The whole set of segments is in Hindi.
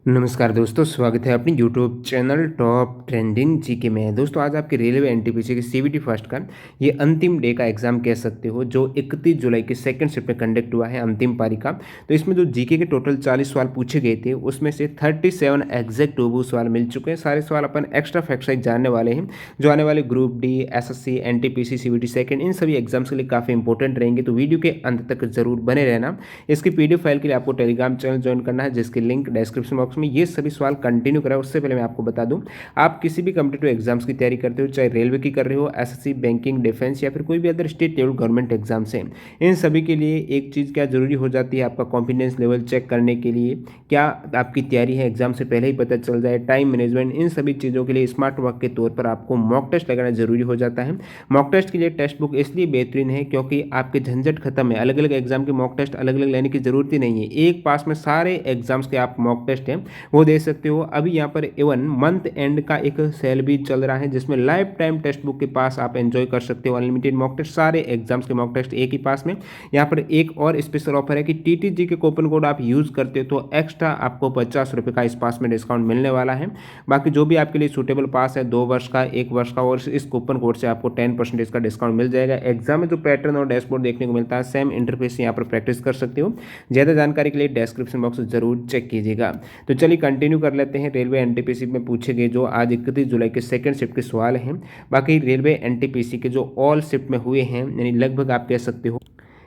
नमस्कार दोस्तों, स्वागत है अपनी YouTube channel top trending GK में। दोस्तों आज आपके रेलवे एनटीपीसी के सीबीटी फर्स्ट का ये अंतिम डे का एग्जाम कह सकते हो, जो 31 जुलाई की सेकंड शिफ्ट में कंडक्ट हुआ है, अंतिम पारी का। तो इसमें जो जीके के टोटल 40 सवाल पूछे गए थे, उसमें से 37 एग्जैक्ट टूबू सवाल मिल चुके हैं। सारे सवाल अपन एक्स्ट्रा फैक्ट साइज जानने वाले हैं, जो आने वाले group D, SSC, NTPC, CBT second, इन सभी एग्जाम्स के लिए काफ़ी इंपॉर्टेंट रहेंगे। तो वीडियो के अंत तक जरूर बने रहना। इसकी पीडीएफ फाइल के लिए आपको टेलीग्राम चैनल ज्वाइन करना है, जिसकी लिंक डिस्क्रिप्शन बॉक्स में। ये सभी सवाल कंटिन्यू करें उससे पहले मैं आपको बता दूं, आप किसी भी कॉम्पिटिटिव एग्जाम्स की तैयारी करते हो, चाहे रेलवे की कर रहे हो, एसएससी, बैंकिंग, डिफेंस या फिर कोई भी other state level government exams हैं, इन सभी के लिए एक चीज़ क्या जरूरी हो जाती है, आपका कॉन्फिडेंस लेवल चेक करने के लिए क्या आपकी तैयारी है, एग्जाम से पहले ही पता चल जाए, टाइम मैनेजमेंट, इन सभी चीज़ों के लिए स्मार्ट वर्क के तौर पर आपको मॉक टेस्ट लगाना जरूरी हो जाता है। मॉक टेस्ट के लिए टेक्स्ट बुक इसलिए बेहतरीन है क्योंकि आपके झंझट खत्म है, अलग अलग एग्जाम के मॉक टेस्ट अलग अलग लेने की जरूरत ही नहीं है। एक पास में सारे एग्जाम्स के आप मॉक टेस्ट हैं वो दे सकते हो। अभी यहाँ पर इवन मंथ एंड का एक सेल भी चल रहा है, जिसमें लाइफ टाइम टेक्स्ट बुक के पास आप एंजॉय कर सकते हो अनलिमिटेड मॉक टेस्ट, सारे एग्जाम्स के मॉक टेस्ट एक ही पास में। यहाँ पर एक और स्पेशल ऑफर है कि टीटीजी के कूपन कोड आप यूज़ करते हो तो एक्स्ट्रा आपको 50 रुपये का इस पास में डिस्काउंट मिलने वाला है। बाकी जो भी आपके लिए सूटेबल पास है, 2 वर्ष का, 1 वर्ष का, और इस कूपन कोड से आपको 10% का डिस्काउंट मिल जाएगा। एग्जाम में जो पैटर्न और डैशबोर्ड देखने को मिलता है, सेम इंटरफेस यहाँ पर प्रैक्टिस कर सकते हो। ज़्यादा जानकारी के लिए डिस्क्रिप्शन बॉक्स जरूर चेक कीजिएगा। तो चलिए कंटिन्यू कर लेते हैं। रेलवे एनटीपीसी में पूछे गए जो आज 31 जुलाई के सेकंड शिफ्ट के सवाल हैं। बाकी रेलवे एनटीपीसी के जो ऑल शिफ्ट में हुए हैं, यानी लगभग आप कह सकते हो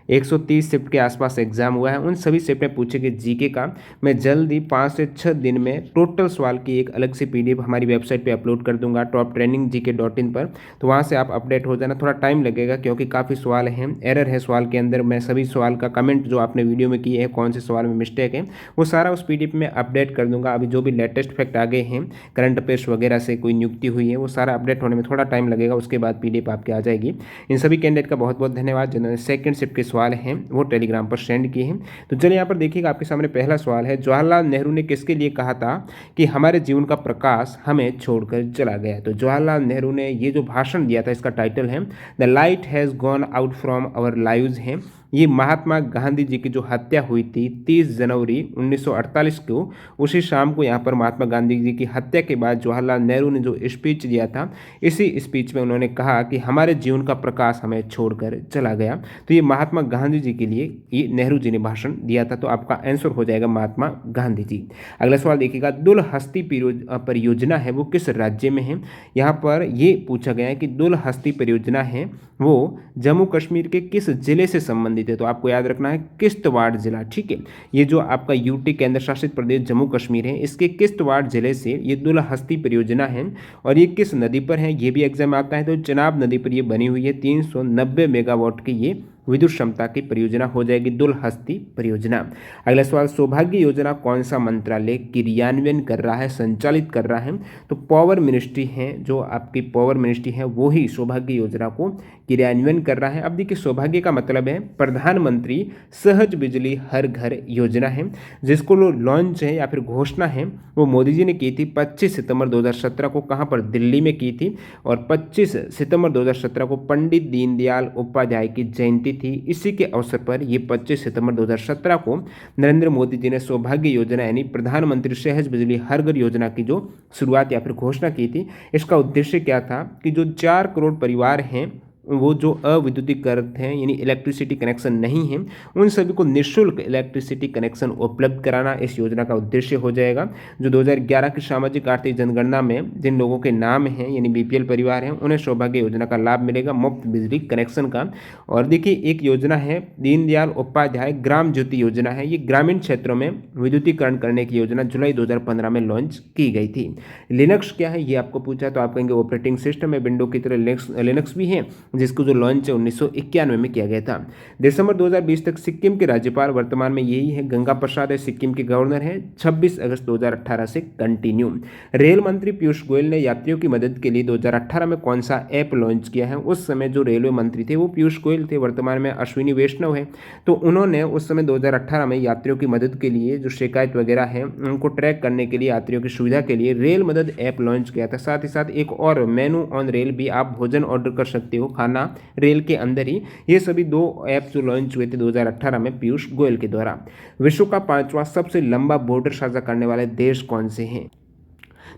130 शिफ्ट के आसपास एग्जाम हुआ है, उन सभी शिफ्ट में पूछे गए जीके का मैं जल्द ही 5 से 6 दिन में टोटल सवाल की एक अलग से पीडीएफ हमारी वेबसाइट पे अपलोड कर दूंगा, टॉप ट्रेंडिंग जीके.in पर। तो वहाँ से आप अपडेट हो जाना। थोड़ा टाइम लगेगा क्योंकि काफ़ी सवाल हैं, एरर है सवाल के अंदर। मैं सभी सवाल का कमेंट जो आपने वीडियो में किए हैं, कौन से सवाल में मिस्टेक है, वो सारा उस पीडीएफ में अपडेट कर दूंगा। अभी जो भी लेटेस्ट फैक्ट आ गए हैं, करंट अफेयर्स वगैरह से कोई नियुक्ति हुई है, वो सारा अपडेट होने में थोड़ा टाइम लगेगा, उसके बाद पीडीएफ आपके आ जाएगी। इन सभी कैंडिडेट का बहुत बहुत धन्यवाद जिन्होंने सेकंड शिफ्ट के सवाल हैं वो टेलीग्राम पर सेंड किए हैं। तो चलिए यहाँ पर देखिएगा, आपके सामने पहला सवाल है, जवाहरलाल नेहरू ने किसके लिए कहा था कि हमारे जीवन का प्रकाश हमें छोड़कर चला गया। तो जवाहरलाल नेहरू ने ये जो भाषण दिया था, इसका टाइटल है the light has gone out from our lives है। ये महात्मा गांधी जी की जो हत्या हुई थी 30 जनवरी 1948 को, उसी शाम को यहाँ पर महात्मा गांधी जी की हत्या के बाद जवाहरलाल नेहरू ने जो स्पीच दिया था, इसी स्पीच में उन्होंने कहा कि हमारे जीवन का प्रकाश हमें छोड़कर चला गया। तो ये महात्मा गांधी जी के लिए ये नेहरू जी ने भाषण दिया था। तो आपका आंसर हो जाएगा महात्मा गांधी जी। अगला सवाल देखिएगा, दुलहस्ती परियोजना है वो किस राज्य में है। यहाँ पर ये पूछा गया है कि दुलहस्ती परियोजना है वो जम्मू कश्मीर के किस जिले से संबंधित है। तो आपको याद रखना है किश्तवाड़ जिला, ठीक है। ये जो आपका यूटी केंद्र शासित प्रदेश जम्मू कश्मीर है, इसके किश्तवाड़ जिले से ये दुलहस्ती परियोजना है। और ये किस नदी पर है, ये भी एग्जाम आता है। तो चिनाब नदी पर ये बनी हुई है। 390 मेगावाट की ये विद्युत क्षमता की परियोजना हो जाएगी दुलहस्ती परियोजना। अगला सवाल, सौभाग्य योजना कौन सा मंत्रालय क्रियान्वयन कर रहा है, संचालित कर रहा है। तो पावर मिनिस्ट्री है, जो आपकी पावर मिनिस्ट्री है वो ही सौभाग्य योजना को क्रियान्वयन कर रहा है। अब देखिए, सौभाग्य का मतलब है प्रधानमंत्री सहज बिजली हर घर योजना है, जिसको लॉन्च है या फिर घोषणा है वो मोदी जी ने की थी 25 सितंबर 2017 को। कहाँ पर, दिल्ली में की थी। और 25 सितंबर 2017 को पंडित दीनदयाल उपाध्याय की जयंती थी। इसी के अवसर पर ये 25 सितंबर 2017 को नरेंद्र मोदी जी ने सौभाग्य योजना यानी प्रधानमंत्री सहज बिजली हर घर योजना की जो शुरुआत या फिर घोषणा की थी। इसका उद्देश्य क्या था कि जो 4 करोड़ परिवार हैं, वो जो अविद्युतीकृत हैं यानी इलेक्ट्रिसिटी कनेक्शन नहीं है, उन सभी को निःशुल्क इलेक्ट्रिसिटी कनेक्शन उपलब्ध कराना इस योजना का उद्देश्य हो जाएगा। जो 2011 की सामाजिक आर्थिक जनगणना में जिन लोगों के नाम हैं यानी बीपीएल परिवार हैं, उन्हें सौभाग्य योजना का लाभ मिलेगा, मुफ्त बिजली कनेक्शन का। और देखिए, एक योजना है दीनदयाल उपाध्याय ग्राम ज्योति योजना है। ये ग्रामीण क्षेत्रों में विद्युतीकरण करने की योजना जुलाई 2015 में लॉन्च की गई थी। लिनक्स क्या है ये आपको पूछा, तो आप कहेंगे ऑपरेटिंग सिस्टम है, विंडो की तरह लिनक्स भी है, जिसको जो लॉन्च है 1991 में किया गया था। दिसंबर 2020 तक सिक्किम के राज्यपाल वर्तमान में यही है, गंगा प्रसाद है, सिक्किम के गवर्नर है। 26 अगस्त 2018 से कंटिन्यू। रेल मंत्री पीयूष गोयल ने यात्रियों की मदद के लिए 2018 में कौन सा ऐप लॉन्च किया है। उस समय जो रेलवे मंत्री थे वो पीयूष गोयल थे, वर्तमान में अश्विनी वैष्णव है। तो उन्होंने उस समय 2018 में यात्रियों की मदद के लिए जो शिकायत वगैरह है उनको ट्रैक करने के लिए, यात्रियों की सुविधा के लिए रेल मदद ऐप लॉन्च किया था। साथ ही साथ एक और मेनू ऑन रेल भी, आप भोजन ऑर्डर कर सकते हो, थाना रेल के अंदर ही। ये सभी 2 ऐप जो लॉन्च हुए थे 2018 में पीयूष गोयल के द्वारा। विश्व का 5वां सबसे लंबा बॉर्डर साझा करने वाले देश कौन से हैं?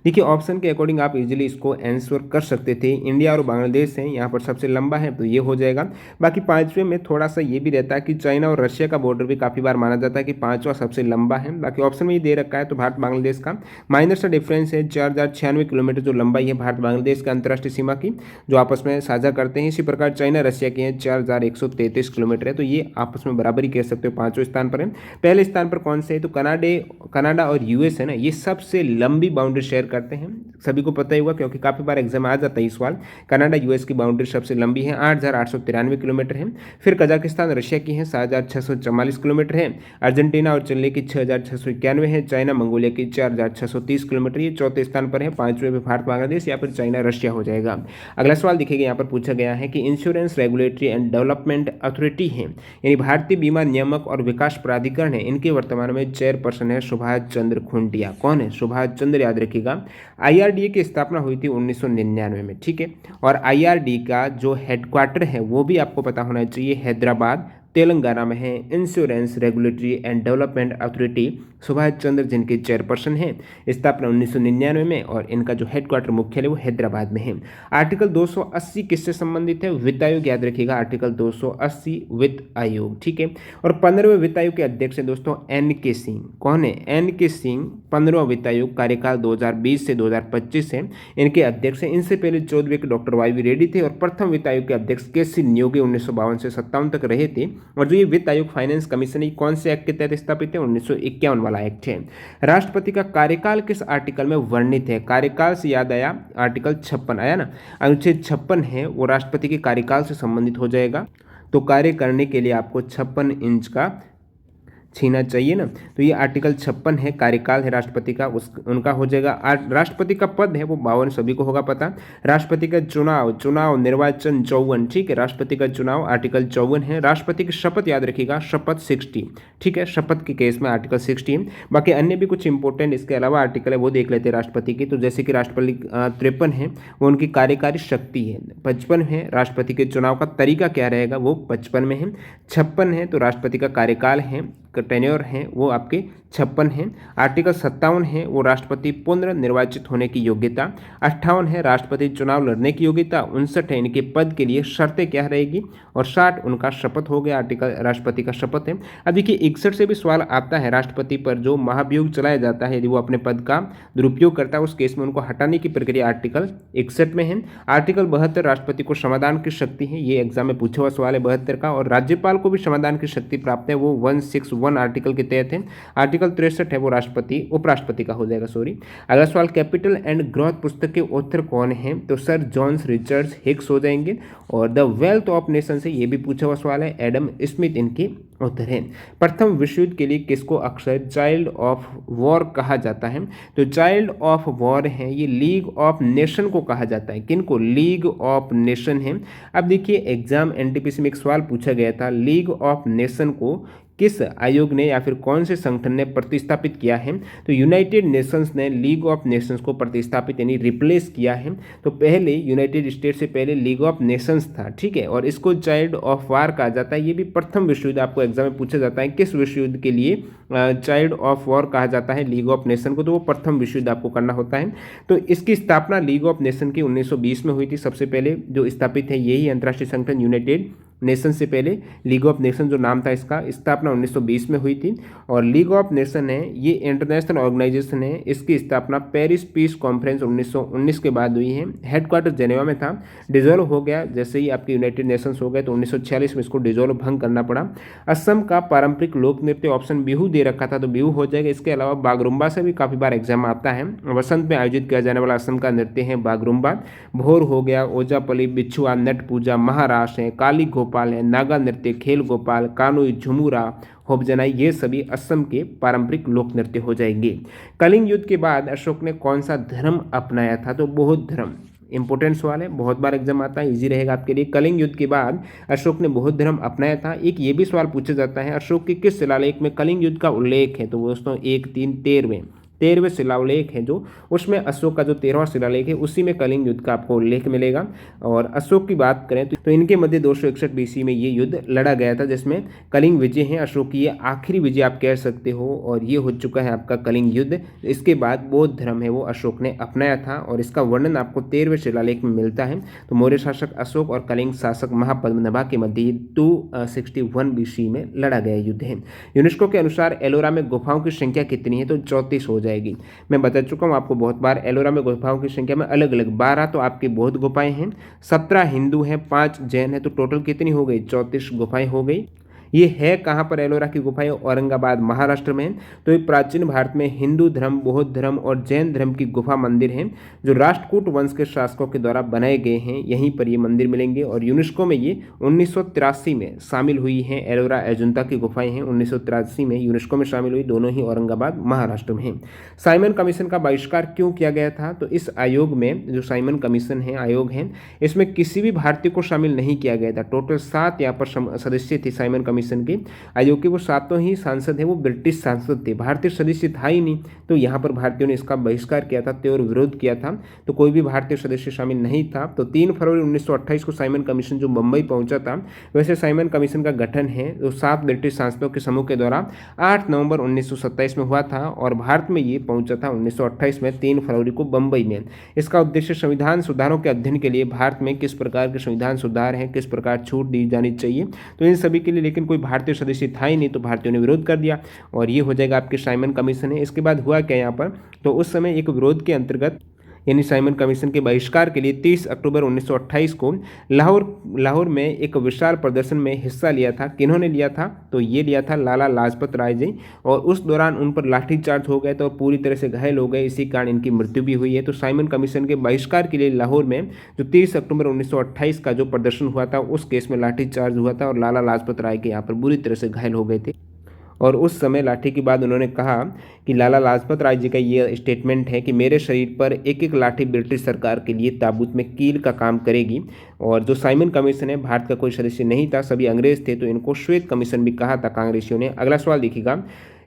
देखिए ऑप्शन के अकॉर्डिंग आप इजीली इसको आंसर कर सकते थे। इंडिया और बांग्लादेश हैं, यहाँ पर सबसे लंबा है तो ये हो जाएगा। बाकी 5वें में थोड़ा सा ये भी रहता है कि चाइना और रशिया का बॉर्डर भी काफ़ी बार माना जाता है कि 5वां सबसे लंबा है। बाकी ऑप्शन में ये दे रखा है तो भारत बांग्लादेश का माइनर सा डिफरेंस है, 4096 किलोमीटर जो लंबाई है भारत बांग्लादेश के अंतर्राष्ट्रीय सीमा की जो आपस में साझा करते हैं। इसी प्रकार चाइना रशिया की है 4133 किलोमीटर है, तो ये आपस में बराबरी कह सकते हो, 5वें स्थान पर है। पहले स्थान पर कौन से है तो कनाडा और यूएस है ना, ये सबसे लंबी बाउंड्री शेयर करते हैं। सभी को पता ही होगा क्योंकि काफ़ी बार एग्जाम आ जाता है इस सवाल। कनाडा यूएस की बाउंड्री सबसे लंबी है, 8893 किलोमीटर है। फिर कजाकिस्तान रशिया की है 7644 किलोमीटर है। अर्जेंटीना और चिली की 6691 है। चाइना मंगोलिया की 4630 किलोमीटर। ये चौथे स्थान पर है। 5वें पे भारत बांग्लादेश या फिर चाइना रशिया हो जाएगा। अगला सवाल देखिएगा, यहाँ पर पूछा गया है कि insurance regulatory and development authority है यानी भारतीय बीमा नियामक और विकास प्राधिकरण है, इनके वर्तमान में चेयरपर्सन है सुभाष चंद्र खुंटिया। कौन है? सुभाष चंद्र, याद रखिएगा। आईआरडीए की स्थापना हुई थी 1999 में, ठीक है। और आईआरडी का जो हेडक्वार्टर है वो भी आपको पता होना चाहिए, हैदराबाद तेलंगाना में है। Insurance regulatory and development authority Subhash Chandra जिनके चेयरपर्सन हैं, स्थापना 1999 में और इनका जो हेडक्वार्टर मुख्यालय वो हैदराबाद में है। आर्टिकल 280 किससे संबंधित है? वित्त आयोग, याद रखिएगा आर्टिकल 280 वित्त आयोग, ठीक है। और 15वें वित्त आयोग के अध्यक्ष हैं दोस्तों एन.के. सिंह। कौन है? एन.के. सिंह 15वां वित्त आयोग, कार्यकाल 2020 से 2025 है, इनके अध्यक्ष हैं। इनसे पहले 14वें के डॉक्टर वाई.वी. रेड्डी थे और प्रथम वित्त आयोग के अध्यक्ष के.सी. नियोगी 1952 से 57 तक रहे थे। और जो ये वित्त आयोग फाइनेंस कमीशन है कौन से एक्ट के तहत स्थापित है? 1951 वाला एक्ट है। राष्ट्रपति का कार्यकाल किस आर्टिकल में वर्णित है? कार्यकाल से याद आया आर्टिकल 56 आया ना, अनुच्छेद 56 है वो राष्ट्रपति के कार्यकाल से संबंधित हो जाएगा। तो कार्य करने के लिए आपको 56 इंच का छीना चाहिए ना, तो ये आर्टिकल 56 है, कार्यकाल है राष्ट्रपति का, उनका हो जाएगा। राष्ट्रपति का पद है वो 52, सभी को होगा पता। राष्ट्रपति का चुनाव निर्वाचन 54, ठीक है। राष्ट्रपति का चुनाव आर्टिकल 54 है। राष्ट्रपति की शपथ याद रखिएगा, शपथ 60, ठीक है। शपथ के केस में आर्टिकल 60 है। बाकी अन्य भी कुछ इंपॉर्टेंट इसके अलावा आर्टिकल है वो देख लेते हैं राष्ट्रपति की। तो जैसे कि राष्ट्रपति 53 है वो उनकी कार्यकारी शक्ति है। 55 है राष्ट्रपति के चुनाव का तरीका क्या रहेगा वो 55 में है। 56 है तो राष्ट्रपति का कार्यकाल है, टेन्योर है वो आपके 56 है। आर्टिकल 57 है वो राष्ट्रपति पुनर्निर्वाचित होने की योग्यता। 58 है राष्ट्रपति चुनाव लड़ने की योग्यता। 59 है इनके पद के लिए शर्तें क्या रहेगी और 60 उनका शपथ हो गया, आर्टिकल राष्ट्रपति का शपथ है। अब देखिए 61 से भी सवाल आता है, राष्ट्रपति पर जो महाभियोग चलाया जाता है यदि वो अपने पद का दुरुपयोग करता है उस केस में उनको हटाने की प्रक्रिया आर्टिकल 61 में है। आर्टिकल 72 राष्ट्रपति को समाधान की शक्ति है, ये एग्जाम में पूछा हुआ सवाल है 72 का। और राज्यपाल को भी समाधान की शक्ति प्राप्त है, वो 161 आर्टिकल के तहत है। आर्टिकल 63 है वो राष्ट्रपति उपराष्ट्रपति का हो जाएगा, सॉरी। अगला सवाल, कैपिटल एंड ग्रोथ पुस्तक के ऑथर कौन है? तो सर जॉन्स रिचर्ड्स हिक्स हो जाएंगे। और द वेल्थ ऑफ नेशन से ये भी पूछा हुआ सवाल है, एडम स्मिथ इनके ऑथर हैं। प्रथम विश्व युद्ध के लिए किसको अक्सर चाइल्ड ऑफ वॉर कहा जाता है? तो चाइल्ड ऑफ वॉर है ये लीग ऑफ नेशन को कहा जाता है। किनको? लीग ऑफ नेशन है। अब देखिए एग्जाम एनटीपीसी में एक सवाल पूछा गया था, लीग ऑफ नेशन को किस आयोग ने या फिर कौन से संगठन ने प्रतिस्थापित किया है? तो यूनाइटेड नेशंस ने लीग ऑफ नेशंस को प्रतिस्थापित यानी रिप्लेस किया है। तो पहले यूनाइटेड स्टेट से पहले लीग ऑफ नेशंस था, ठीक है। और इसको चाइल्ड ऑफ वार कहा जाता है। ये भी प्रथम विश्व युद्ध आपको एग्जाम में पूछा जाता है, किस विश्व युद्ध के लिए चाइल्ड ऑफ वॉर कहा जाता है लीग ऑफ नेशन को? तो वो प्रथम विश्व युद्ध आपको करना होता है। तो इसकी स्थापना लीग ऑफ नेशन की 1920 में हुई थी। सबसे पहले जो स्थापित है यही अंतर्राष्ट्रीय संगठन यूनाइटेड नेशन से पहले लीग ऑफ नेशन जो नाम था इसका स्थापना 1920 में हुई थी। और लीग ऑफ नेशन है ये इंटरनेशनल ऑर्गेनाइजेशन है, इसकी स्थापना पेरिस पीस कॉन्फ्रेंस 1919 के बाद हुई है। हेडक्वार्टर जेनेवा में था, डिजोल्व हो गया जैसे ही आपके यूनाइटेड नेशंस हो गए तो 1946 में इसको डिजोल्व भंग करना पड़ा। असम का पारंपरिक लोक नृत्य ऑप्शन बिहू दे रखा था तो बिहू हो जाएगा। इसके अलावा बागरुम्बा से भी काफ़ी बार एग्जाम आता है। वसंत में आयोजित किया जाने वाला असम का नृत्य है बागरुम्बा। भोर हो गया, ओजापली, बिछुआ, नट पूजा, महाराष्ट्र है, काली गोपाल है, नागा नृत्य, खेल गोपाल, कानोई, झुमुरा, होबजनाई, ये सभी असम के पारंपरिक लोक नृत्य हो जाएंगे। कलिंग युद्ध के बाद अशोक ने कौन सा धर्म अपनाया था? तो बौद्ध धर्म। इंपॉर्टेंट सवाल है, बहुत बार एग्जाम आता है, इजी रहेगा आपके लिए। कलिंग युद्ध के बाद अशोक ने बौद्ध धर्म अपनाया था। एक ये भी सवाल पूछा जाता है, अशोक के किस शिलालेख में कलिंग युद्ध का उल्लेख है? तो दोस्तों 1, 3, 13 13वें शिलालेख है जो, उसमें अशोक का जो 13वां शिलालेख है उसी में कलिंग युद्ध का आपको उल्लेख मिलेगा। और अशोक की बात करें तो इनके मध्य 261 बीसी में ये युद्ध लड़ा गया था, जिसमें कलिंग विजय है अशोक की, ये आखिरी विजय आप कह सकते हो। और ये हो चुका है आपका कलिंग युद्ध। इसके बाद बौद्ध धर्म है वो अशोक ने अपनाया था और इसका वर्णन आपको 13वें शिलालेख में मिलता है। तो मौर्य शासक अशोक और कलिंग शासक महापद्मनाभा के मध्य 261 बीसी में लड़ा गया युद्ध है। यूनेस्को के अनुसार एलोरा में गुफाओं की संख्या कितनी है, तो 34 हो जाएगी। मैं बता चुका हूँ आपको बहुत बार, एलोरा में गुफाओं की संख्या में अलग अलग 12 तो आपकी बौद्ध गुफाएं हैं, 17 हिंदू हैं, 5 जैन हैं, तो टोटल कितनी हो गई, 34 गुफाएं हो गई। ये है कहाँ पर एलोरा की गुफाएं, औरंगाबाद महाराष्ट्र में। तो ये प्राचीन भारत में हिंदू धर्म, बौद्ध धर्म और जैन धर्म की गुफा मंदिर हैं जो राष्ट्रकूट वंश के शासकों के द्वारा बनाए गए हैं। यहीं पर ये मंदिर मिलेंगे और यूनेस्को में ये 1983 में शामिल हुई हैं। एलोरा अजंता की गुफाएं हैं 1983 में यूनेस्को में शामिल हुई, दोनों ही औरंगाबाद महाराष्ट्र में हैं। साइमन कमीशन का बहिष्कार क्यों किया गया था, तो इस आयोग में जो साइमन कमीशन है आयोग है, इसमें किसी भी भारतीय को शामिल नहीं किया गया था। टोटल 7 यहाँ पर सदस्य थे साइमन कमीशन के आयोग के। वो 7 ही सांसद हैं वो ब्रिटिश सांसद थे, भारतीय सदस्य था ही नहीं। तो यहाँ पर भारतीयों ने इसका बहिष्कार किया था, तीव्र विरोध किया था। तो कोई भी भारतीय सदस्य शामिल नहीं था। तो 3 फरवरी 1928 को साइमन कमीशन जो मुंबई पहुंचा था, वैसे साइमन कमीशन का गठन है जो 7 ब्रिटिश सांसदों के समूह के द्वारा 8 नवंबर 1927 में हुआ था और भारत में ये पहुंचा था 1928 में 3 फरवरी को बम्बई में। इसका उद्देश्य संविधान सुधारों के अध्ययन के लिए भारत में किस प्रकार के संविधान सुधार हैं, किस प्रकार छूट दी जानी चाहिए, तो इन सभी के लिए। लेकिन कोई भारतीय सदस्य था ही नहीं, तो भारतीयों ने विरोध कर दिया और ये हो जाएगा आपके साइमन कमीशन है। इसके बाद हुआ क्या यहाँ पर, तो उस समय एक विरोध के अंतर्गत यानी साइमन कमीशन के बहिष्कार के लिए 30 अक्टूबर 1928 को लाहौर में एक विशाल प्रदर्शन में हिस्सा लिया था। किन्होंने लिया था, तो ये लिया था लाला लाजपत राय जी, और उस दौरान उन पर लाठीचार्ज हो गए तो पूरी तरह से घायल हो गए, इसी कारण इनकी मृत्यु भी हुई है। तो साइमन कमीशन के बहिष्कार के लिए लाहौर में जो 30 अक्टूबर 1928 का जो प्रदर्शन हुआ था उस केस में लाठीचार्ज हुआ था और लाला लाजपत राय के यहाँ पर बुरी तरह से घायल हो गए थे। और उस समय लाठी के बाद उन्होंने कहा कि लाला लाजपत राय जी का ये स्टेटमेंट है कि मेरे शरीर पर एक एक लाठी ब्रिटिश सरकार के लिए ताबूत में कील का काम करेगी। और जो साइमन कमीशन है भारत का कोई सदस्य नहीं था, सभी अंग्रेज थे, तो इनको श्वेत कमीशन भी कहा था कांग्रेसियों ने। अगला सवाल देखिएगा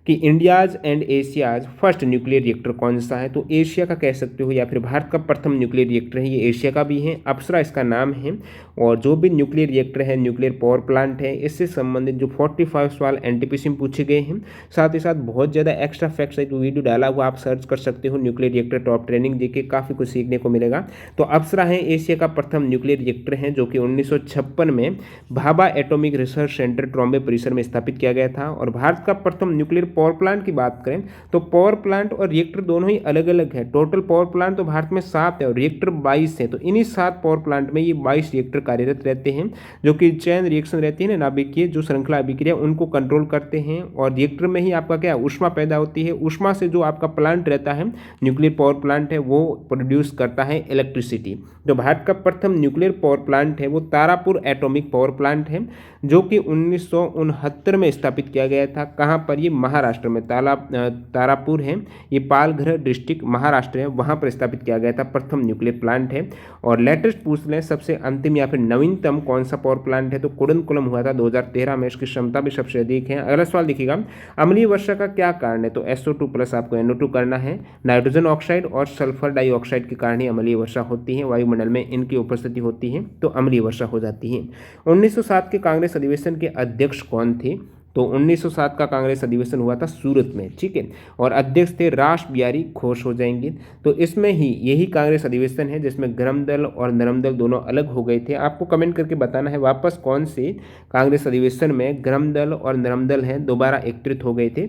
कि India's and Asia's first nuclear reactor कौन सा है, तो एशिया का कह सकते हो या फिर भारत का प्रथम न्यूक्लियर रिएक्टर है, ये एशिया का भी है, अप्सरा इसका नाम है। और जो भी न्यूक्लियर रिएक्टर है, न्यूक्लियर पावर प्लांट है, इससे संबंधित जो 45 सवाल एनटीपीसी में पूछे गए हैं, साथ ही साथ बहुत ज़्यादा एक्स्ट्रा फैक्ट्स एक वीडियो डाला हुआ, आप सर्च कर सकते हो न्यूक्लियर रिएक्टर टॉप ट्रेनिंग, देखिए काफ़ी कुछ सीखने को मिलेगा। तो अप्सरा है एशिया का प्रथम न्यूक्लियर रिएक्टर है जो कि 1956 में Bhabha atomic research centre Trombay परिसर में स्थापित किया गया था। और भारत का प्रथम न्यूक्लियर पावर प्लांट की बात करें तो पावर प्लांट और रिएक्टर दोनों ही अलग अलग है। टोटल पावर प्लांट तो भारत में 7 है और रिएक्टर 22 है। तो इन्हीं 7 पावर प्लांट में ये 22 रिएक्टर कार्यरत रहते हैं जो कि चैन रिएक्शन रहती है ना, नाभिकीय जो श्रृंखला अभिक्रिया उनको कंट्रोल करते हैं। और रिएक्टर में ही आपका क्या ऊष्मा पैदा होती है, ऊष्मा से जो आपका प्लांट रहता है न्यूक्लियर पावर प्लांट है वो प्रोड्यूस करता है इलेक्ट्रिसिटी। जो भारत का प्रथम न्यूक्लियर पावर प्लांट है वो तारापुर एटॉमिक पावर प्लांट है जो कि 1969 में स्थापित किया गया था। कहाँ पर, ये महाराष्ट्र में तारापुर है, ये पालघर डिस्ट्रिक्ट महाराष्ट्र है, वहाँ पर स्थापित किया गया था, प्रथम न्यूक्लियर प्लांट है। और लेटेस्ट पूछ लें सबसे अंतिम या फिर नवीनतम कौन सा पावर प्लांट है, तो कुडनकुलम हुआ था 2013 में, इसकी क्षमता भी सबसे अधिक है। अगला सवाल देखिएगा, अम्लीय वर्षा का क्या कारण है, तो SO2+ आपको NO2 करना है। नाइट्रोजन ऑक्साइड और सल्फर डाइऑक्साइड के कारण ही अम्लीय वर्षा होती है, वायुमंडल में इनकी उपस्थिति होती है तो अम्लीय वर्षा हो जाती है। 1907 के कांग्रेस अधिवेशन के अध्यक्ष कौन थे, तो 1907 का कांग्रेस अधिवेशन हुआ था सूरत में, ठीक है, और अध्यक्ष थे रास बिहारी घोष हो जाएंगे। तो इसमें ही यही कांग्रेस अधिवेशन है जिसमें गरम दल और नरम दल दोनों अलग हो गए थे। आपको कमेंट करके बताना है वापस कौन से कांग्रेस अधिवेशन में गरम दल और नरम दल हैं दोबारा एकत्रित हो गए थे,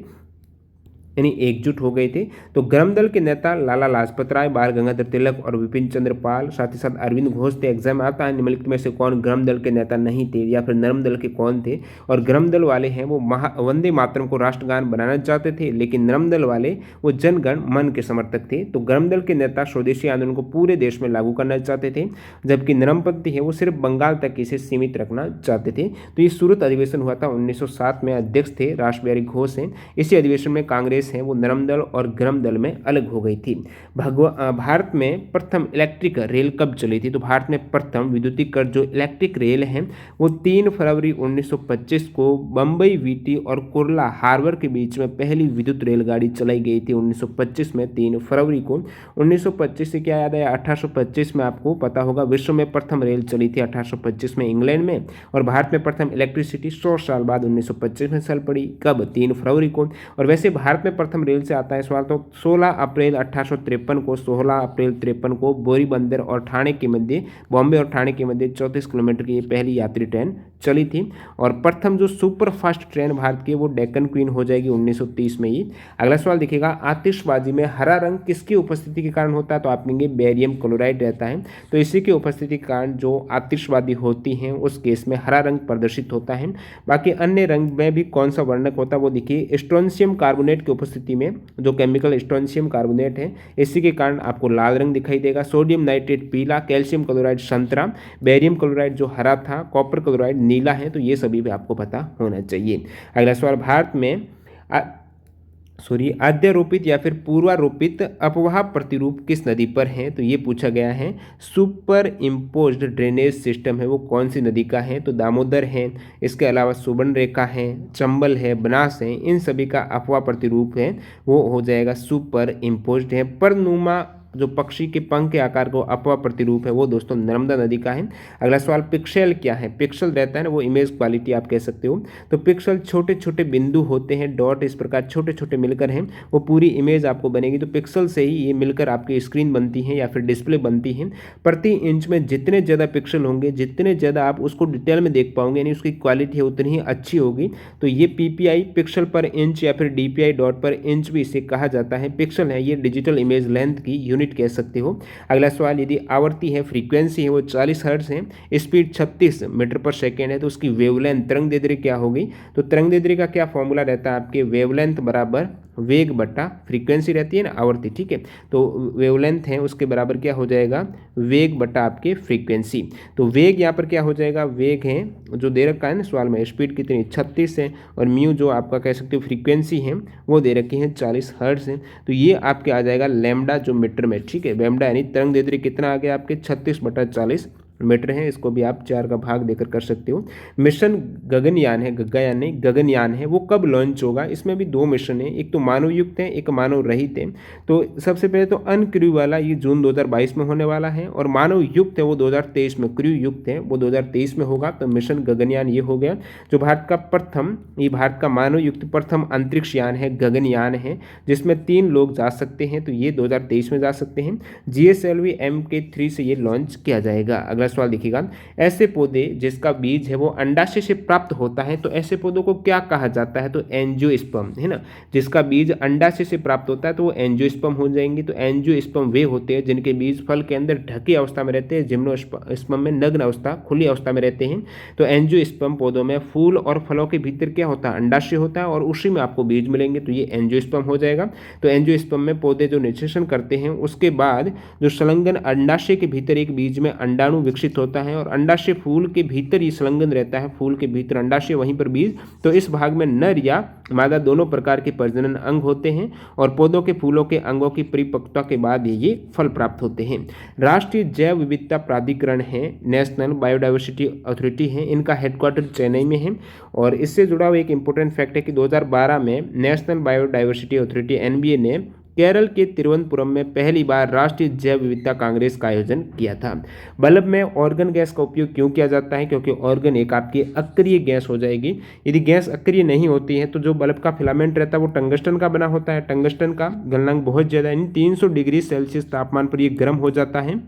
यानी एकजुट हो गए थे। तो गरम दल के नेता लाला लाजपत राय, बाल गंगाधर तिलक और विपिन चंद्र पाल, साथ ही साथ अरविंद घोष थे। एग्जाम आता है निम्नलिखित में से कौन गरम दल के नेता नहीं थे या फिर नरम दल के कौन थे। और गरम दल वाले हैं वो वंदे मातरम को राष्ट्रगान बनाना चाहते थे, लेकिन नरम दल वाले वो जनगण मन के समर्थक थे। तो गरम दल के नेता स्वदेशी आंदोलन को पूरे देश में लागू करना चाहते थे, जबकि नरमपंथी है वो सिर्फ बंगाल तक इसे सीमित रखना चाहते थे। तो ये सूरत अधिवेशन हुआ था 1907 में, अध्यक्ष थे रास बिहारी घोष हैं। इसी अधिवेशन में कांग्रेस गैस है वो नरम दल और गर्म दल में अलग हो गई थी। भारत में प्रथम इलेक्ट्रिक रेल कब चली थी? तो भारत में प्रथम विद्युतीकृत जो इलेक्ट्रिक रेल है वो 3 फरवरी 1925 को बम्बई वीटी और कुर्ला हार्बर के बीच में पहली विद्युत रेलगाड़ी चलाई गई थी 1925 में, 3 फरवरी को। 1925 से क्या याद है? 1825 में आपको पता होगा विश्व में प्रथम रेल चली थी 1825 में इंग्लैंड में, और भारत में प्रथम इलेक्ट्रिसिटी 100 साल बाद 1925 में चल पड़ी। कब? 3 फरवरी को। और वैसे भारत में प्रथम रेल से आता है सवाल, तो 16 अप्रैल 1853 को, 16 अप्रैल 53 को बोरीबंदर और ठाणे के मध्य, बॉम्बे और ठाणे के मध्य 34 किलोमीटर की ये पहली यात्री ट्रेन चली थी। और प्रथम जो सुपर फास्ट ट्रेन भारत की वो डेक्कन क्वीन हो जाएगी 1930 में ही। अगला सवाल देखिएगा, आतिशबाजी में हरा रंग किसकी उपस्थिति के कारण होता है? तो आप कहेंगे बेरियम क्लोराइड रहता है, तो इसी की उपस्थिति के कारण जो आतिशबाजी होती है उस केस में हरा रंग प्रदर्शित होता है। बाकी अन्य रंग में भी कौन सा वर्णक होता है वो देखिए, स्ट्रोंशियम कार्बोनेट की उपस्थिति में जो केमिकल स्ट्रोंशियम कार्बोनेट है इसी के कारण आपको लाल रंग दिखाई देगा। सोडियम नाइट्रेट पीला, कैल्शियम क्लोराइड संतरा, बेरियम क्लोराइड जो हरा था, कॉपर क्लोराइड नीला है, तो ये सभी भी आपको पता होना चाहिए। अगला सवाल, भारत में अध्यारोपित या फिर पूर्वारोपित अपवाह प्रतिरूप किस नदी पर है? तो ये पूछा गया है। सुपर इम्पोज्ड ड्रेनेज सिस्टम है वो कौन सी नदी का है? तो दामोदर है, इसके अलावा सुवर्णरेखा है, चंबल है, बनास है, इन सभी का अपवाह प्रतिरूप है वो हो जाएगा सुपर इम्पोज्ड है। परनुमा जो पक्षी के पंख के आकार को अपवाह प्रतिरूप है वो दोस्तों नर्मदा नदी का है। अगला सवाल, पिक्सेल क्या है? पिक्सल रहता है ना वो इमेज क्वालिटी आप कह सकते हो। तो पिक्सल छोटे छोटे बिंदु होते हैं, डॉट इस प्रकार छोटे छोटे मिलकर हैं वो पूरी इमेज आपको बनेगी। तो पिक्सल से ही ये मिलकर आपकी स्क्रीन बनती है या फिर डिस्प्ले बनती है। प्रति इंच में जितने ज़्यादा पिक्सल होंगे जितने ज़्यादा आप उसको डिटेल में देख पाओगे, यानी उसकी क्वालिटी है उतनी ही अच्छी होगी। तो ये पीपीआई पिक्सल पर इंच या फिर डीपीआई डॉट पर इंच भी इसे कहा जाता है। पिक्सल है ये डिजिटल इमेज लेंथ की यूनिट कह सकते हो। अगला सवाल, यदि आवर्ती है फ्रीक्वेंसी है वो 40 हर्ट्ज है, स्पीड 36 मीटर पर सेकेंड है, तो उसकी वेवलेंथ तरंग दैर्ध्य क्या होगी? तो तरंग दैर्ध्य का क्या फॉर्मूला रहता है आपके? वेवलेंथ बराबर वेग बटा फ्रीक्वेंसी रहती है ना आवर्ती, ठीक है। तो वेवलेंथ है उसके बराबर क्या हो जाएगा? वेग बटा आपके फ्रीक्वेंसी। तो वेग यहाँ पर क्या हो जाएगा? वेग है जो दे रखा है ना सवाल में, स्पीड कितनी 36 है, और म्यू जो आपका कह सकते हो फ्रीक्वेंसी है वो दे रखी है 40 हर्ट्ज है। तो ये आपके आ जाएगा लैम्डा जो मीटर में, ठीक है। लैम्डा यानी तरंग दैर्ध्य कितना आ गया आपके 36/40 मीटर है। इसको भी आप 4 का भाग देकर कर सकते हो। मिशन गगनयान है, गगनयान नहीं गगनयान है, वो कब लॉन्च होगा? इसमें भी 2 मिशन है, एक तो मानव युक्त है, एक मानव रहित है। तो सबसे पहले तो अनक्रू वाला ये जून 2022 में होने वाला है, और मानव युक्त है वो 2023 में, क्रू युक्त है वो 2023 में होगा। तो मिशन गगनयान ये हो गया जो भारत का प्रथम, ये भारत का मानव युक्त प्रथम अंतरिक्ष यान है, गगनयान है, जिसमें 3 लोग जा सकते हैं। तो ये 2023 में जा सकते हैं। GSLV MK3 से ये लॉन्च किया जाएगा। अगला सवाल देखिएगा, ऐसे पौधे जिसका बीज है वो अंडाशय से प्राप्त होता है, तो ऐसे पौधों को क्या कहा जाता है? तो एंजियोस्पर्म है ना। जिसका बीज अंडाशय से प्राप्त होता है तो वो एंजियोस्पर्म हो जाएंगे। तो एंजियोस्पर्म वे होते हैं जिनके बीज फल के अंदर ढकी अवस्था में रहते हैं, जिम्नोस्पर्म में नग्न अवस्था, खुली अवस्था में रहते हैं। तो एंजियोस्पर्म पौधों में फूल और फलों के भीतर क्या होता है? अंडाशय होता है, और उसी में आपको बीज मिलेंगे, तो ये एंजियोस्पर्म हो जाएगा। तो एंजियोस्पर्म में पौधे जो निषेचन करते हैं उसके बाद जो संलग्न अंडाशय के भीतर एक बीज में अंडाणु विकसित होता है, और अंडाशय फूल के भीतर ही संलग्न रहता है, फूल के भीतर अंडाशय वहीं पर बीज। तो इस भाग में नर या मादा दोनों प्रकार के प्रजनन अंग होते हैं, और पौधों के फूलों के अंगों की परिपक्वता के बाद ये फल प्राप्त होते हैं। राष्ट्रीय जैव विविधता प्राधिकरण है, नेशनल बायोडाइवर्सिटी अथॉरिटी है, इनका हेडक्वार्टर चेन्नई में है। और इससे जुड़ा हुआ एक इंपॉर्टेंट फैक्ट है कि 2012 में नेशनल बायोडाइवर्सिटी अथॉरिटी NBA ने केरल के तिरुवनंतपुरम में पहली बार राष्ट्रीय जैव विविधता कांग्रेस का आयोजन किया था। बल्ब में ऑर्गन गैस का उपयोग क्यों किया जाता है? क्योंकि ऑर्गन एक आपकी अक्रिय गैस हो जाएगी। यदि गैस अक्रिय नहीं होती है तो जो बल्ब का फिलामेंट रहता है वो टंगस्टन का बना होता है। टंगस्टन का गलनांक बहुत ज़्यादा यानी 300 डिग्री सेल्सियस तापमान पर यह गर्म हो जाता है।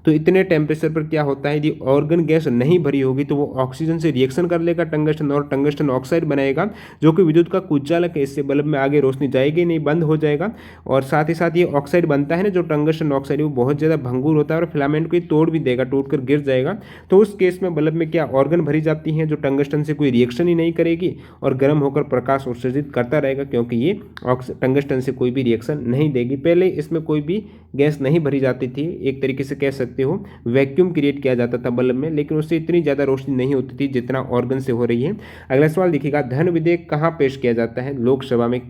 तो इतने टेम्परेचर पर क्या होता है, यदि ऑर्गन गैस नहीं भरी होगी तो वो ऑक्सीजन से रिएक्शन कर लेगा टंगस्टन, और टंगस्टन ऑक्साइड बनाएगा जो कि विद्युत का कुचालक है। इससे बल्ब में आगे रोशनी जाएगी नहीं, बंद हो जाएगा। और साथ ही साथ ये ऑक्साइड बनता है ना जो टंगस्टन ऑक्साइड, वो बहुत ज़्यादा भंगुर होता है और फिलामेंट को ही तोड़ भी देगा, टूट कर गिर जाएगा। तो उस केस में बल्ब में क्या ऑर्गन भरी जाती हैं जो टंगस्टन से कोई रिएक्शन ही नहीं करेगी और गर्म होकर प्रकाश उत्सर्जित करता रहेगा, क्योंकि ये टंगस्टन से कोई भी रिएक्शन नहीं देगी। पहले इसमें कोई भी गैस नहीं भरी जाती थी, एक तरीके से कह सकते सकते हो वैक्यूम क्रिएट किया जाता था बल्ब में, लेकिन उससे इतनी ज़्यादा रोशनी नहीं होती थी जितना ऑर्गन से हो रही है। अगला सवाल देखिएगा, धन विधेयक कहाँ पेश किया जाता है? लोकसभा में।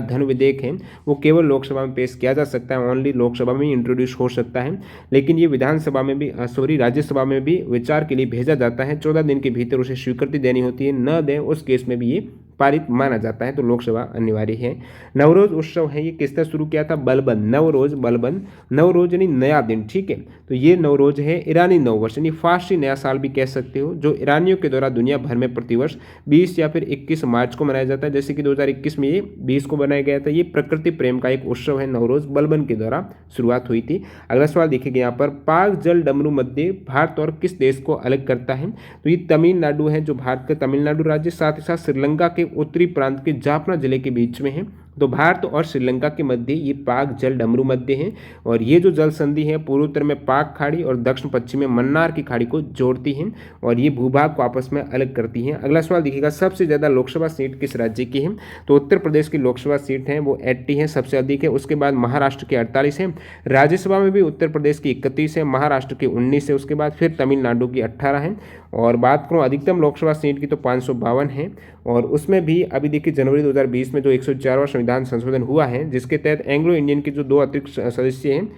धन विधेयक है वो केवल लोकसभा में पेश किया जा सकता है, ओनली लोकसभा में इंट्रोड्यूस हो सकता है, लेकिन ये विधानसभा में भी राज्यसभा में भी विचार के लिए भेजा जाता है। 14 दिन के भीतर उसे स्वीकृति देनी होती है, न दें उस केस में भी ये पारित माना जाता है, तो लोकसभा अनिवार्य है। नवरोज उत्सव है, ये किसने शुरू किया था? बलबन, नवरोज बलबन, नवरोज यानी नया दिन, ठीक है। तो ये नवरोज है ईरानी नववर्ष यानी फारसी नया साल भी कह सकते हो, जो ईरानियों के द्वारा दुनिया भर में प्रतिवर्ष 20 या फिर 21 मार्च को मनाया जाता है। जैसे कि 2021 में ये 20 को बनाया गया था। ये प्रकृति प्रेम का एक उत्सव है, नवरोज बलबन के द्वारा शुरुआत हुई थी। अगला सवाल देखिएगा यहाँ पर, पाक जल डमरू मध्य भारत और किस देश को अलग करता है? तो ये तमिलनाडु है, जो भारत का तमिलनाडु राज्य साथ ही साथ श्रीलंका के उत्तरी प्रांत के जाफना जिले के बीच में है। तो भारत और श्रीलंका के मध्य ये पाक जल डमरू मध्य है, और ये जो जल संधि है पूर्वोत्तर में पाक खाड़ी और दक्षिण पश्चिम में मन्नार की खाड़ी को जोड़ती है, और ये भूभाग को आपस में अलग करती है। अगला सवाल देखिएगा, सबसे ज़्यादा लोकसभा सीट किस राज्य की है? तो उत्तर प्रदेश की लोकसभा सीट है वो 80 है, सबसे अधिक है। उसके बाद महाराष्ट्र के 48 है, राज्यसभा में भी उत्तर प्रदेश की 31 है, महाराष्ट्र की 19 है, उसके बाद फिर तमिलनाडु की 18 है। और बात करूँ अधिकतम लोकसभा सीट की तो 552 है, और उसमें भी अभी देखिए जनवरी 2020 में जो 104वां संविधान संशोधन हुआ है, जिसके तहत एंग्लो इंडियन के जो 2 अतिरिक्त सदस्य हैं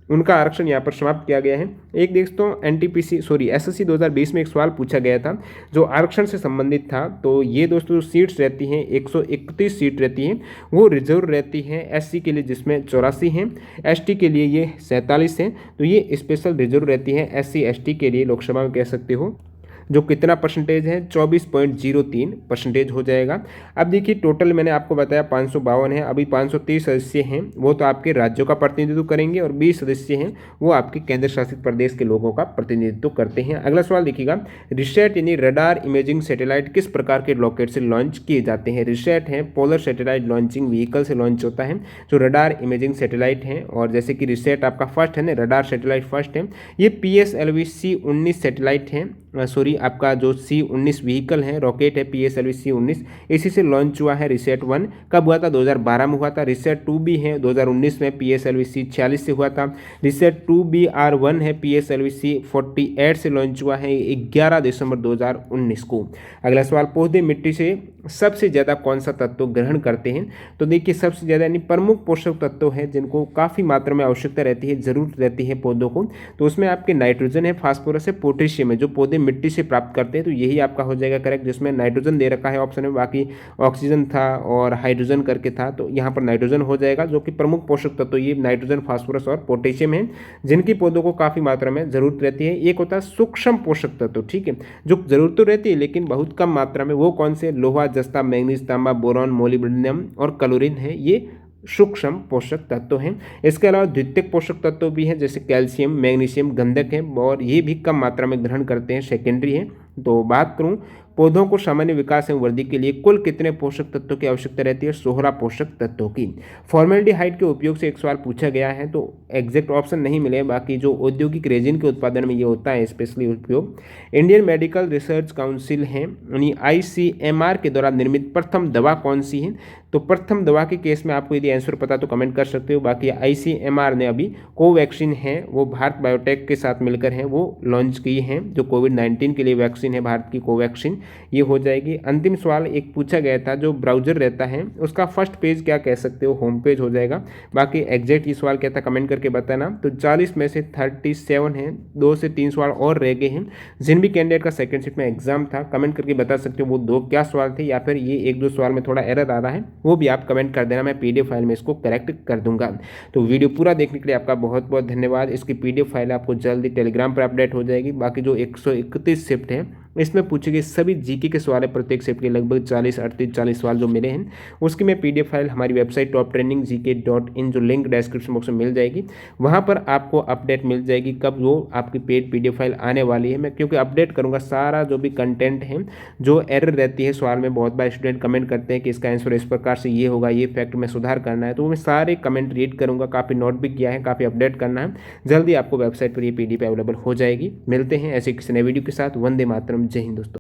उनका आरक्षण यहाँ पर समाप्त किया गया है। एक देख तो एसएससी 2020 में एक सवाल पूछा गया था जो आरक्षण से संबंधित था। तो ये दोस्तों जो सीट्स रहती हैं 131 सीट रहती हैं, वो रिजर्व रहती हैं एससी के लिए, जिसमें 84 हैं, एसटी के लिए ये 47 हैं। तो ये स्पेशल रिजर्व रहती हैं एससी एसटी के लिए, लोकसभा में कह सकते हो, जो कितना परसेंटेज है? 24.03% हो जाएगा। अब देखिए टोटल मैंने आपको बताया 552 है, अभी 530 सदस्य हैं वो तो आपके राज्यों का प्रतिनिधित्व करेंगे, और 20 सदस्य हैं वो आपके केंद्र शासित प्रदेश के लोगों का प्रतिनिधित्व करते हैं। अगला सवाल देखिएगा, रिसैट यानी रडार इमेजिंग सैटेलाइट किस प्रकार के रॉकेट से लॉन्च किए जाते हैं? रिसैट है पोलर सैटेलाइट लॉन्चिंग व्हीकल से लॉन्च होता है, जो रडार इमेजिंग सैटेलाइट है। और जैसे कि रिसैट आपका फर्स्ट है ना, रडार सैटेलाइट फर्स्ट है, ये PSLV C-19 सैटेलाइट है, आपका जो C-19 व्हीकल है, रॉकेट है PSLV C-19, इसी से लॉन्च हुआ है। रिसैट 1 कब हुआ था? 2012 में हुआ था। रिसैट 2 भी है 2019 में PSLV C-46 से हुआ था। रिसैट 2BR1 है PSLV C-48 से लॉन्च हुआ है 11 दिसंबर 2019 को। अगला सवाल, पौधे मिट्टी से सबसे ज़्यादा कौन सा तत्व ग्रहण करते हैं? तो देखिए सबसे ज़्यादा यानी प्रमुख पोषक तत्व है जिनको काफ़ी मात्रा में आवश्यकता रहती है, ज़रूरत रहती है पौधों को, तो उसमें आपके नाइट्रोजन है, फास्फोरस है, पोटेशियम है, जो पौधे मिट्टी से प्राप्त करते हैं। तो यही आपका हो जाएगा करेक्ट, जिसमें नाइट्रोजन दे रखा है ऑप्शन में, बाकी ऑक्सीजन था और हाइड्रोजन करके था, तो यहाँ पर नाइट्रोजन हो जाएगा, जो कि प्रमुख पोषक तत्व ये नाइट्रोजन, फास्फोरस और पोटेशियम है, जिनकी पौधों को काफ़ी मात्रा में जरूरत रहती है। एक होता है सूक्ष्म पोषक तत्व, ठीक है, जो जरूरत तो रहती है लेकिन बहुत कम मात्रा में, वो कौन से? लोहा, जस्ता, मैग्नीज, तांबा, बोरॉन, मोलिब्डेनम और क्लोरीन है, ये सूक्ष्म पोषक तत्व हैं। इसके अलावा द्वितीयक पोषक तत्व भी हैं, जैसे कैल्शियम, मैग्नीशियम, गंधक है, और ये भी कम मात्रा में ग्रहण करते हैं, सेकेंडरी है। तो बात करूं पौधों को सामान्य विकास एवं वृद्धि के लिए कुल कितने पोषक तत्वों की आवश्यकता रहती है? 16 पोषक तत्वों की। फॉर्मेल्डिहाइड के उपयोग से एक सवाल पूछा गया है, तो एग्जैक्ट ऑप्शन नहीं मिले, बाकी जो औद्योगिक रेजिन के उत्पादन में ये होता है स्पेशली उपयोग। इंडियन मेडिकल रिसर्च काउंसिल है यानी ICMR के द्वारा निर्मित प्रथम दवा कौन सी है? तो प्रथम दवा के केस में आपको यदि आंसर पता तो कमेंट कर सकते हो। बाकी ICMR ने अभी कोवैक्सीन है वो भारत बायोटेक के साथ मिलकर है वो लॉन्च की है, जो कोविड-19 के लिए वैक्सीन है भारत की कोवैक्सीन, ये हो जाएगी। अंतिम सवाल एक पूछा गया था, जो ब्राउजर रहता है उसका फर्स्ट पेज क्या कह सकते हो? होम पेज हो जाएगा। बाकी एग्जैक्ट ये सवाल क्या था कमेंट करके बताना। तो 40 में से 37 हैं, 2 से 3 सवाल और रह गए हैं। जिन भी कैंडिडेट का सेकंड शिफ्ट में एग्जाम था कमेंट करके बता सकते हो वो 2 क्या सवाल थे, या फिर ये 1-2 सवाल में थोड़ा एरर आ रहा है वो भी आप कमेंट कर देना, मैं PDF फाइल में इसको करेक्ट कर दूंगा। तो वीडियो पूरा देखने के लिए आपका बहुत बहुत धन्यवाद। इसकी PDF फाइल आपको जल्दी टेलीग्राम पर अपडेट हो जाएगी। बाकी जो 131 शिफ्ट है इसमें पूछे गए सभी जीके के सवाल है, प्रत्येक शिफ्ट के लगभग 40 सवाल जो मिले हैं, उसकी मैं PDF फाइल हमारी वेबसाइट toptrainingGK.in जो लिंक डिस्क्रिप्शन बॉक्स में मिल जाएगी, वहाँ पर आपको अपडेट मिल जाएगी कब वो आपकी पेड PDF फाइल आने वाली है। मैं क्योंकि अपडेट करूँगा सारा जो भी कंटेंट है, जो एरर रहती है सवाल में, बहुत बार स्टूडेंट कमेंट करते हैं कि इसका आंसर इस प्रकार से ये होगा, ये फैक्ट में सुधार करना है, तो मैं सारे कमेंट रीड करूँगा, काफ़ी नोट भी किया है, काफ़ी अपडेट करना है। जल्दी आपको वेबसाइट पर ये PDF अवेलेबल हो जाएगी। मिलते हैं ऐसे किसी नए वीडियो के साथ। वंदे मातरम, जय हिंद दोस्तों।